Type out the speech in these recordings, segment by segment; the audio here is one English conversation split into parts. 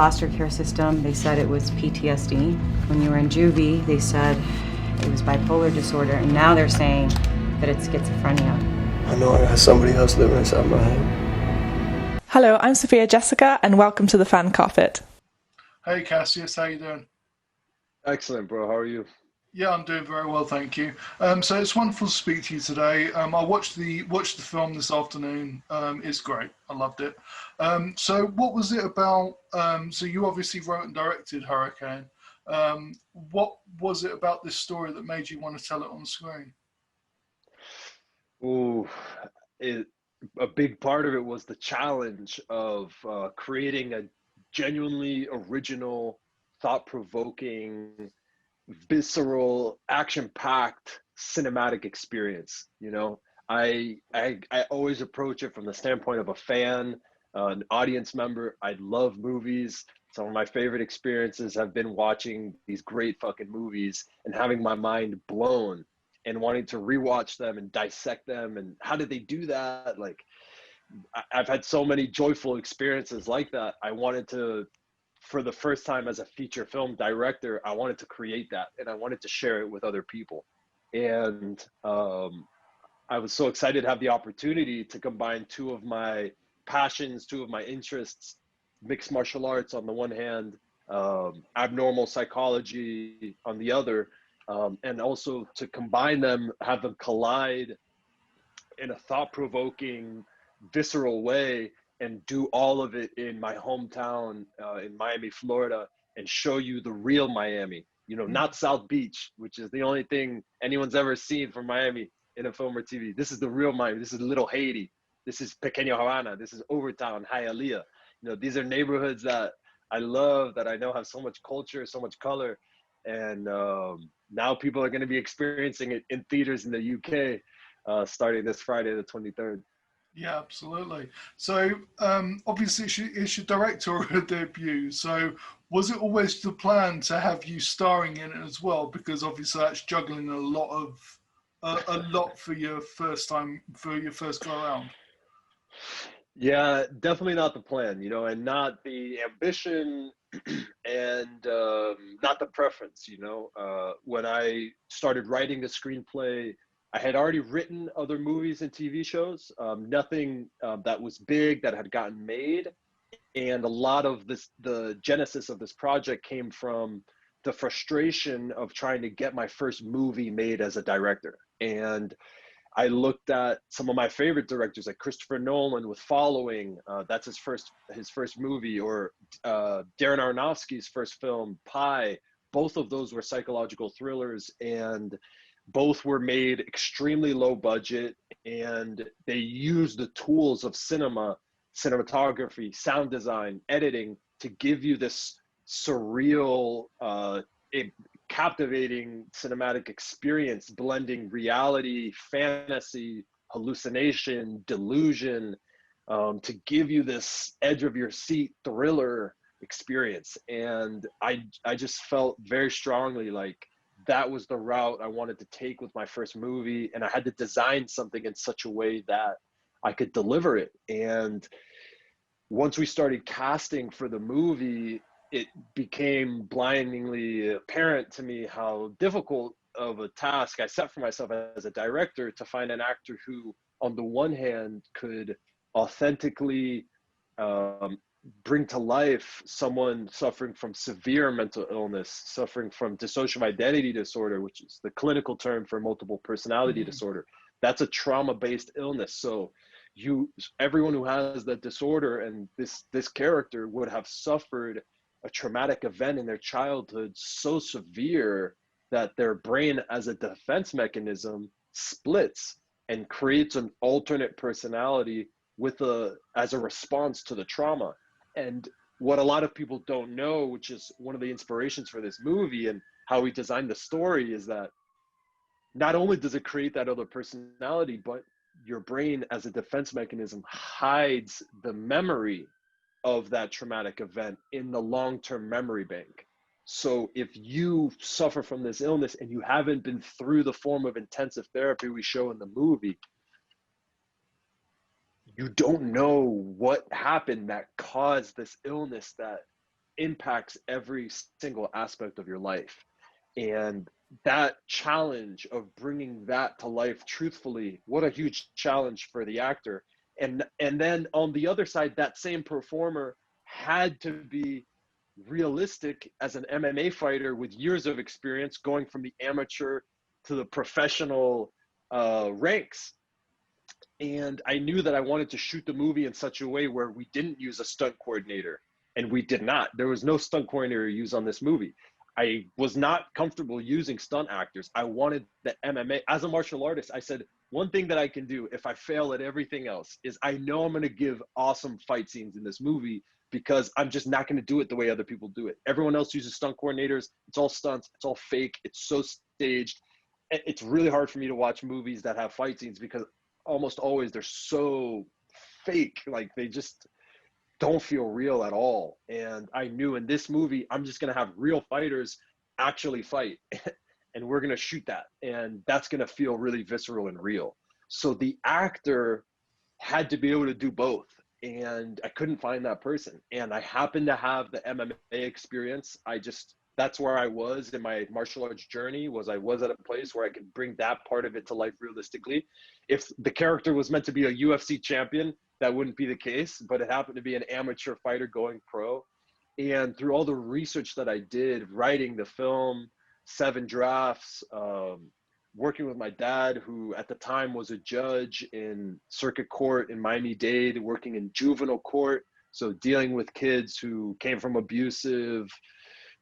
foster care system, they said it was PTSD. When you were in juvie, they said it was bipolar disorder, and now they're saying that it's schizophrenia. I know I got somebody else living inside my head. Hello, I'm Sophia Jessica, and welcome to the Fan Carpet. Hey Cassius, how you doing? Excellent, bro. How are you? Yeah, I'm doing very well, thank you. So it's wonderful to speak to you today. I watched the film this afternoon. It's great. I loved it. So what was it about? So you obviously wrote and directed Huracán. What was it about this story that made you want to tell it on screen? Ooh, a big part of it was the challenge of creating a genuinely original, thought-provoking, visceral, action-packed cinematic experience. You know, I always approach it from the standpoint of a fan, an audience member. I love movies. Some of my favorite experiences have been watching these great fucking movies and having my mind blown and wanting to rewatch them and dissect them and how did they do that? Like, I've had so many joyful experiences like that. I wanted to, for the first time as a feature film director, I wanted to create that and I wanted to share it with other people. And I was so excited to have the opportunity to combine two of my passions, two of my interests, mixed martial arts on the one hand, abnormal psychology on the other, and also to combine them, have them collide in a thought-provoking, visceral way and do all of it in my hometown in Miami, Florida, and show you the real Miami, you know, not South Beach, which is the only thing anyone's ever seen from Miami in a film or TV. This is the real Miami. This is Little Haiti. This is Pequeño Havana. This is Overtown, Hialeah. You know, these are neighborhoods that I love, that I know have so much culture, so much color. And now people are going to be experiencing it in theaters in the UK starting this Friday, the 23rd. Yeah, absolutely. So obviously it's your directorial debut. So was it always the plan to have you starring in it as well? Because obviously that's juggling a lot for your first time, for your first go around. Yeah, definitely not the plan, you know, and not the ambition and not the preference, you know. When I started writing the screenplay, I had already written other movies and TV shows, nothing that was big that had gotten made. And a lot of the genesis of this project came from the frustration of trying to get my first movie made as a director. And I looked at some of my favorite directors, like Christopher Nolan with Following. That's his first movie, or Darren Aronofsky's first film, Pi. Both of those were psychological thrillers, and both were made extremely low budget, and they used the tools of cinematography, sound design, editing to give you this surreal, captivating cinematic experience, blending reality, fantasy, hallucination, delusion, to give you this edge of your seat thriller experience. And I just felt very strongly like that was the route I wanted to take with my first movie, and I had to design something in such a way that I could deliver it. And once we started casting for the movie, it became blindingly apparent to me how difficult of a task I set for myself as a director to find an actor who, on the one hand, could authentically bring to life someone suffering from severe mental illness, suffering from dissociative identity disorder, which is the clinical term for multiple personality disorder. That's a trauma-based illness. So everyone who has that disorder, and this character would have suffered a traumatic event in their childhood so severe that their brain, as a defense mechanism, splits and creates an alternate personality as a response to the trauma. And what a lot of people don't know, which is one of the inspirations for this movie and how we designed the story, is that not only does it create that other personality, but your brain, as a defense mechanism, hides the memory of that traumatic event in the long-term memory bank. So if you suffer from this illness and you haven't been through the form of intensive therapy we show in the movie, you don't know what happened that caused this illness that impacts every single aspect of your life. And that challenge of bringing that to life truthfully, what a huge challenge for the actor. And then on the other side, that same performer had to be realistic as an MMA fighter with years of experience, going from the amateur to the professional ranks. And I knew that I wanted to shoot the movie in such a way where we didn't use a stunt coordinator, and we did not. There was no stunt coordinator used on this movie. I was not comfortable using stunt actors. I wanted the MMA. As a martial artist, I said, one thing that I can do if I fail at everything else is I know I'm going to give awesome fight scenes in this movie, because I'm just not going to do it the way other people do it. Everyone else uses stunt coordinators. It's all stunts. It's all fake. It's so staged. It's really hard for me to watch movies that have fight scenes, because almost always they're so fake. Like, they just don't feel real at all. And I knew in this movie, I'm just going to have real fighters actually fight and we're going to shoot that. And that's going to feel really visceral and real. So the actor had to be able to do both. And I couldn't find that person. And I happened to have the MMA experience. That's where I was in my martial arts journey, I was at a place where I could bring that part of it to life realistically. If the character was meant to be a UFC champion, that wouldn't be the case, but it happened to be an amateur fighter going pro. And through all the research that I did, writing the film, 7 drafts, working with my dad, who at the time was a judge in circuit court in Miami-Dade, working in juvenile court, so dealing with kids who came from abusive,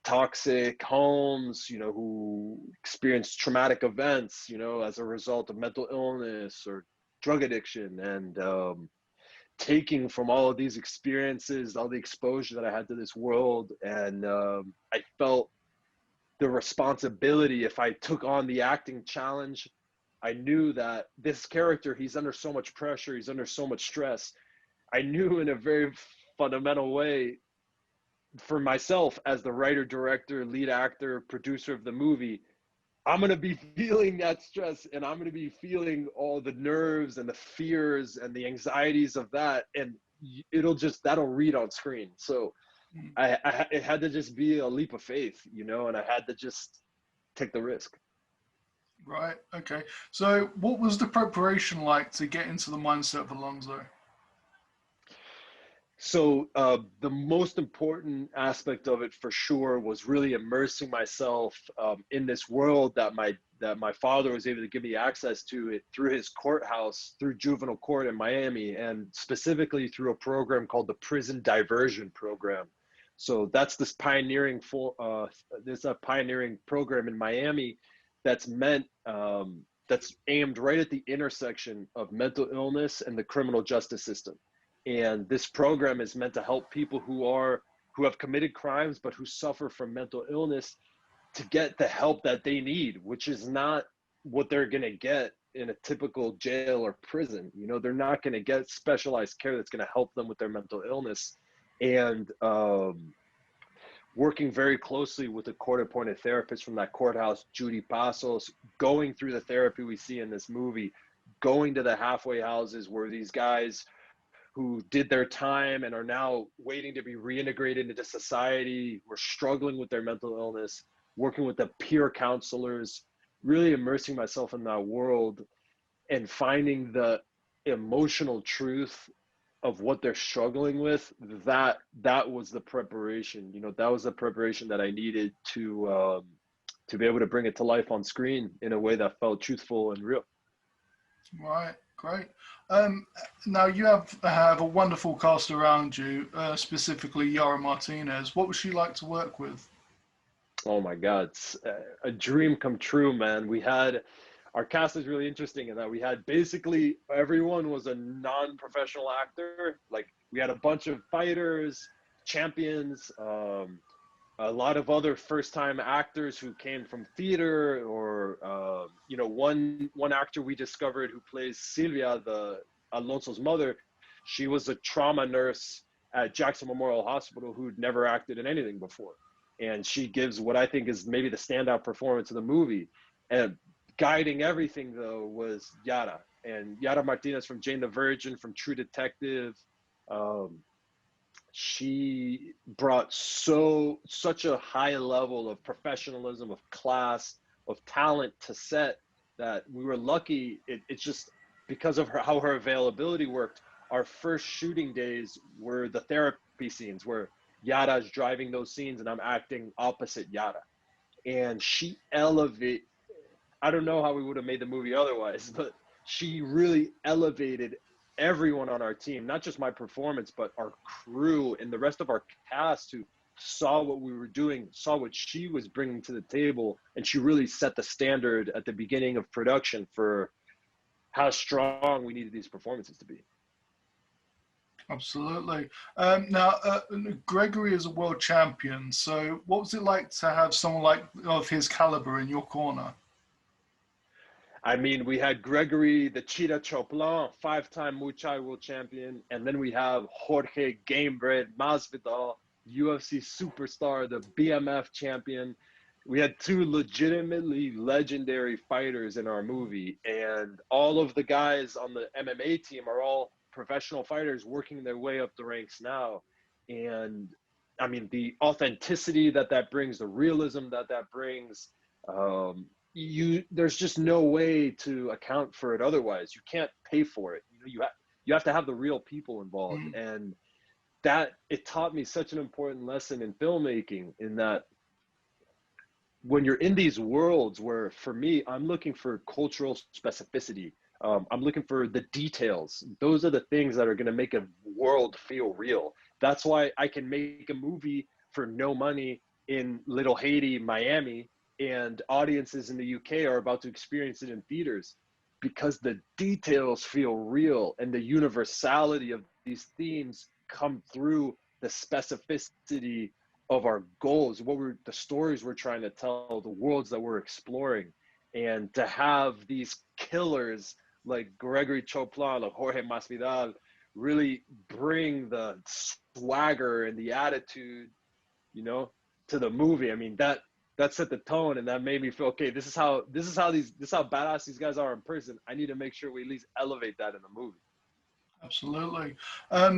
toxic homes, who experienced traumatic events, as a result of mental illness or drug addiction. And taking from all of these experiences, all the exposure that I had to this world, and I felt the responsibility. If I took on the acting challenge, I knew that this character, he's under so much pressure, he's under so much stress. I knew in a very fundamental way, for myself as the writer, director, lead actor, producer of the movie, I'm going to be feeling that stress, and I'm going to be feeling all the nerves and the fears and the anxieties of that. And that'll read on screen. So it had to just be a leap of faith, and I had to just take the risk. Right. Okay. So what was the preparation like to get into the mindset of Alonso? So the most important aspect of it, for sure, was really immersing myself in this world that my father was able to give me access to it through his courthouse, through juvenile court in Miami, and specifically through a program called the Prison Diversion Program. So that's this pioneering there's a pioneering program in Miami that's that's aimed right at the intersection of mental illness and the criminal justice system. And this program is meant to help people who have committed crimes, but who suffer from mental illness, to get the help that they need, which is not what they're going to get in a typical jail or prison. They're not going to get specialized care that's going to help them with their mental illness. And working very closely with a court-appointed therapist from that courthouse, Judy Pasos, going through the therapy we see in this movie, going to the halfway houses where these guys who did their time and are now waiting to be reintegrated into society, were struggling with their mental illness, working with the peer counselors, really immersing myself in that world and finding the emotional truth of what they're struggling with. That was the preparation. That was the preparation that I needed to be able to bring it to life on screen in a way that felt truthful and real. Right. Great. Now you have a wonderful cast around you, specifically Yara Martinez. What was she like to work with? Oh my God, it's a dream come true, man. Our cast is really interesting in that we had basically everyone was a non-professional actor. Like, we had a bunch of fighters, champions, a lot of other first-time actors who came from theater, or one actor we discovered who plays Silvia, Alonso's mother. She was a trauma nurse at Jackson Memorial Hospital who'd never acted in anything before, and she gives what I think is maybe the standout performance of the movie. And guiding everything, though, was Yara Martinez from Jane the Virgin, from True Detective. She brought such a high level of professionalism, of class, of talent to set that we were lucky. It's just because of how her availability worked. Our first shooting days were the therapy scenes where Yara's driving those scenes and I'm acting opposite Yara. And she I don't know how we would have made the movie otherwise, but she really elevated everyone on our team, not just my performance, but our crew and the rest of our cast who saw what we were doing, saw what she was bringing to the table. And she really set the standard at the beginning of production for how strong we needed these performances to be. Absolutely. Now, Grégory is a world champion. So what was it like to have someone like of his caliber in your corner? I mean, we had Grégory, the Cheetah Choplin, 5-time Muay world champion. And then we have Jorge Gamebred Masvidal, UFC superstar, the BMF champion. We had two legitimately legendary fighters in our movie. And all of the guys on the MMA team are all professional fighters working their way up the ranks now. And I mean, the authenticity that brings, the realism that brings, there's just no way to account for it otherwise. You can't pay for it. You have to have the real people involved. And that it taught me such an important lesson in filmmaking, in that when you're in these worlds where, for me, I'm looking for cultural specificity. I'm looking for the details. Those are the things that are going to make a world feel real. That's why I can make a movie for no money in Little Haiti, Miami, and audiences in the UK are about to experience it in theaters, because the details feel real and the universality of these themes come through the specificity of our goals, the stories we're trying to tell, the worlds that we're exploring. And to have these killers like Grégory Choplin, like Jorge Masvidal, really bring the swagger and the attitude, to the movie. I mean, that set the tone, and that made me feel, okay, this is how badass these guys are in person. I need to make sure we at least elevate that in the movie. Absolutely.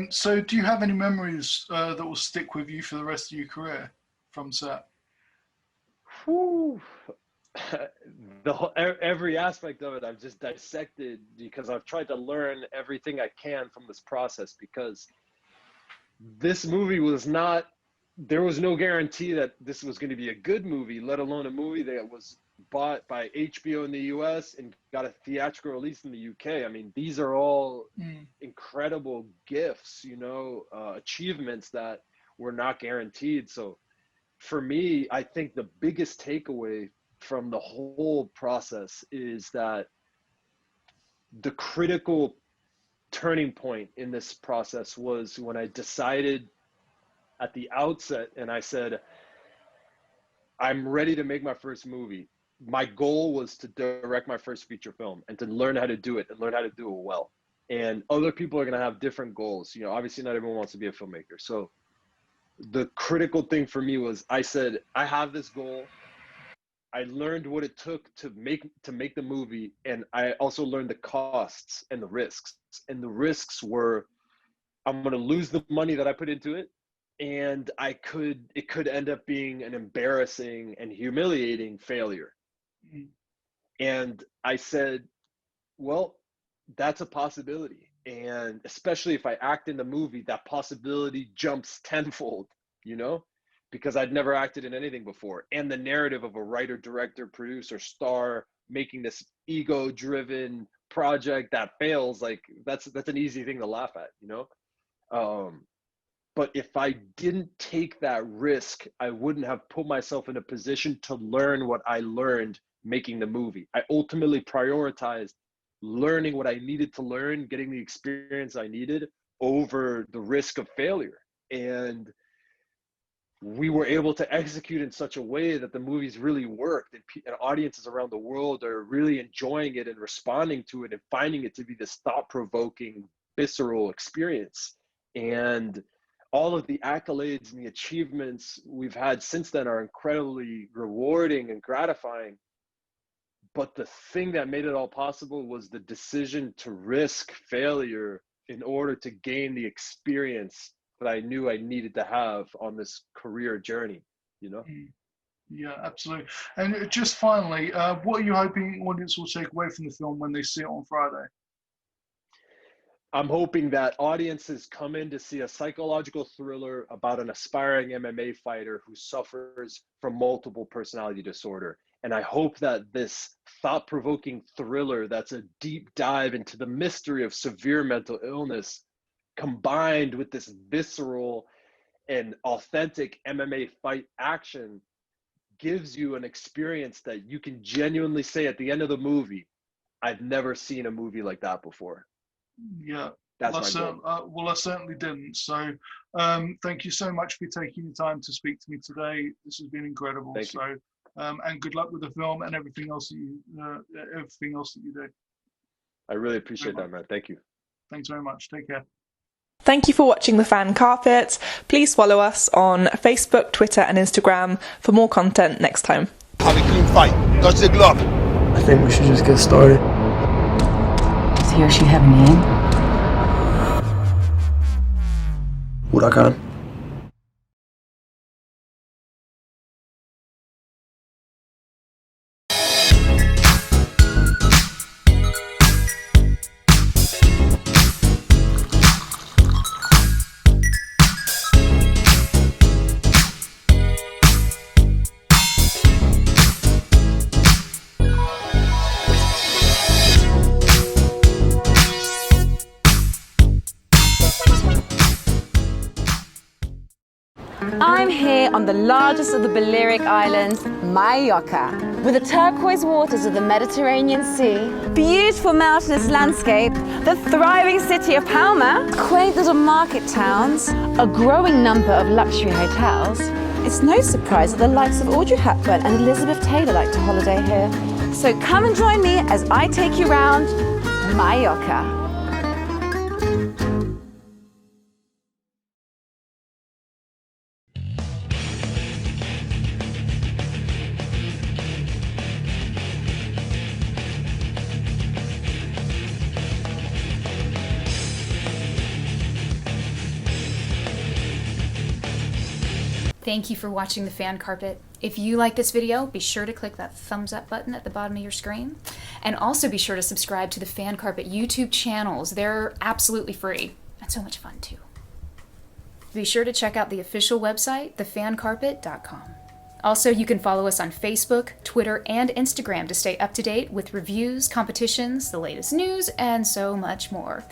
So do you have any memories that will stick with you for the rest of your career from set? Whew. Every aspect of it I've just dissected, because I've tried to learn everything I can from this process, because this movie there was no guarantee that this was going to be a good movie, let alone a movie that was bought by HBO in the US and got a theatrical release in the UK. I mean, these are all incredible gifts, achievements that were not guaranteed. So for me, I think the biggest takeaway from the whole process is that the critical turning point in this process was when I decided at the outset, and I said, I'm ready to make my first movie. My goal was to direct my first feature film and to learn how to do it and learn how to do it well. And other people are going to have different goals. Obviously not everyone wants to be a filmmaker. So the critical thing for me was, I said, I have this goal. I learned what it took to make the movie. And I also learned the costs and the risks. And the risks were, I'm going to lose the money that I put into it. And it could end up being an embarrassing and humiliating failure. And I said, well, that's a possibility. And especially if I act in the movie, that possibility jumps tenfold, because I'd never acted in anything before. And the narrative of a writer, director, producer, star making this ego-driven project that fails, like that's an easy thing to laugh at, But if I didn't take that risk, I wouldn't have put myself in a position to learn what I learned making the movie. I ultimately prioritized learning what I needed to learn, getting the experience I needed over the risk of failure. And we were able to execute in such a way that the movies really worked, and audiences around the world are really enjoying it and responding to it and finding it to be this thought-provoking, visceral experience. And all of the accolades and the achievements we've had since then are incredibly rewarding and gratifying. But the thing that made it all possible was the decision to risk failure in order to gain the experience that I knew I needed to have on this career journey, you know? Yeah, absolutely. And just finally, what are you hoping audience will take away from the film when they see it on Friday? I'm hoping that audiences come in to see a psychological thriller about an aspiring MMA fighter who suffers from multiple personality disorder. And I hope that this thought-provoking thriller that's a deep dive into the mystery of severe mental illness, combined with this visceral and authentic MMA fight action, gives you an experience that you can genuinely say at the end of the movie, I've never seen a movie like that before. Yeah, That's my goal. Well, I certainly didn't. So, thank you so much for taking the time to speak to me today. This has been incredible. Thank you. And good luck with the film and everything else that you do. I really appreciate that, man. Thank you. Thanks very much. Take care. Thank you for watching The Fan Carpet. Please follow us on Facebook, Twitter and Instagram for more content next time. Have a clean fight. Touch the glove. I think we should just get started. Does he or she have a name? Huracán. I'm here on the largest of the Balearic Islands, Mallorca. With the turquoise waters of the Mediterranean Sea, beautiful mountainous landscape, the thriving city of Palma, quaint little market towns, a growing number of luxury hotels. It's no surprise that the likes of Audrey Hepburn and Elizabeth Taylor like to holiday here. So come and join me as I take you round Mallorca. Thank you for watching The Fan Carpet. If you like this video, be sure to click that thumbs up button at the bottom of your screen. And also be sure to subscribe to the Fan Carpet YouTube channels. They're absolutely free and so much fun too. Be sure to check out the official website, thefancarpet.com. Also, you can follow us on Facebook, Twitter, and Instagram to stay up to date with reviews, competitions, the latest news, and so much more.